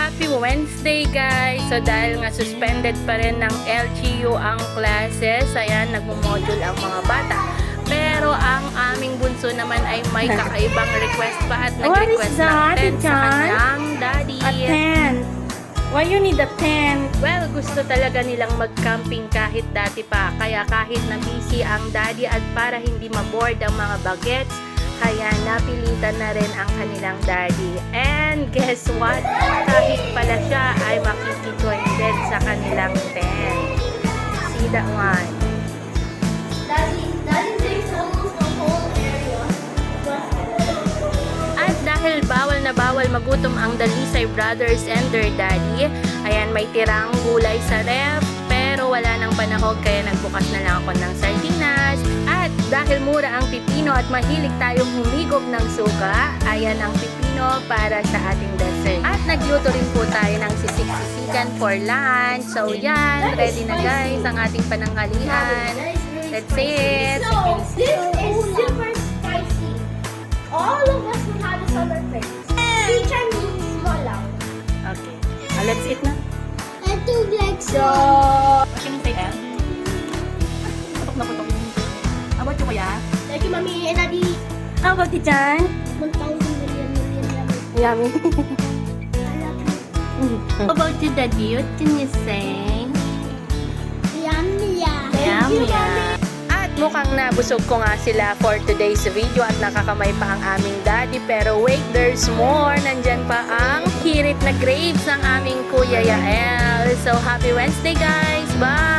Happy Wednesday guys! So dahil nga suspended pa rin ng LGU ang classes, ayan, nagmumodule ang mga bata. Pero ang aming bunso naman ay may kakaibang request pa at nag-request ng tent sa kanyang daddy. A tent. Why you need a tent? Well, gusto talaga nilang mag-camping kahit dati pa. Kaya kahit na busy ang daddy at para hindi maboard ang mga bagets, kaya napilitan na rin ang kanilang daddy. And guess what? Kahit pala siya ay makikijoin din sa kanilang tent. See that one? Daddy takes almost the whole area. At dahil bawal na bawal magutom ang Dalisay brothers and their daddy, ayan, may tirang gulay sa ref, pero wala nang panahog kaya nagbukas na lang ako ng sardinas. At dahil mura ang pipino at mahilig tayong humigop ng suka, ayan ang pipino para sa ating dessert. At nagluto rin po tayo ng sisig-sisigan for lunch. So yan, ready na guys ang ating pananghalian. Let's eat! So, this is super spicy. All of us will have this on our plates. Teacher needs small lang. Okay, let's eat na. I do like so. What can you say, Em? Putok na putok. How about you, kuya? Thank you, Mommy and Daddy. How about you, Chan? 1,000 million. Yummy. I love you. How about you, Daddy? What can you say? Yummy. Yum, yum. At mukhang nabusog ko nga sila for today's video at nakakamay pa ang aming daddy. Pero wait, there's more. Nandyan pa ang hirit na grapes ng aming Kuya Yael. So, happy Wednesday guys! Bye!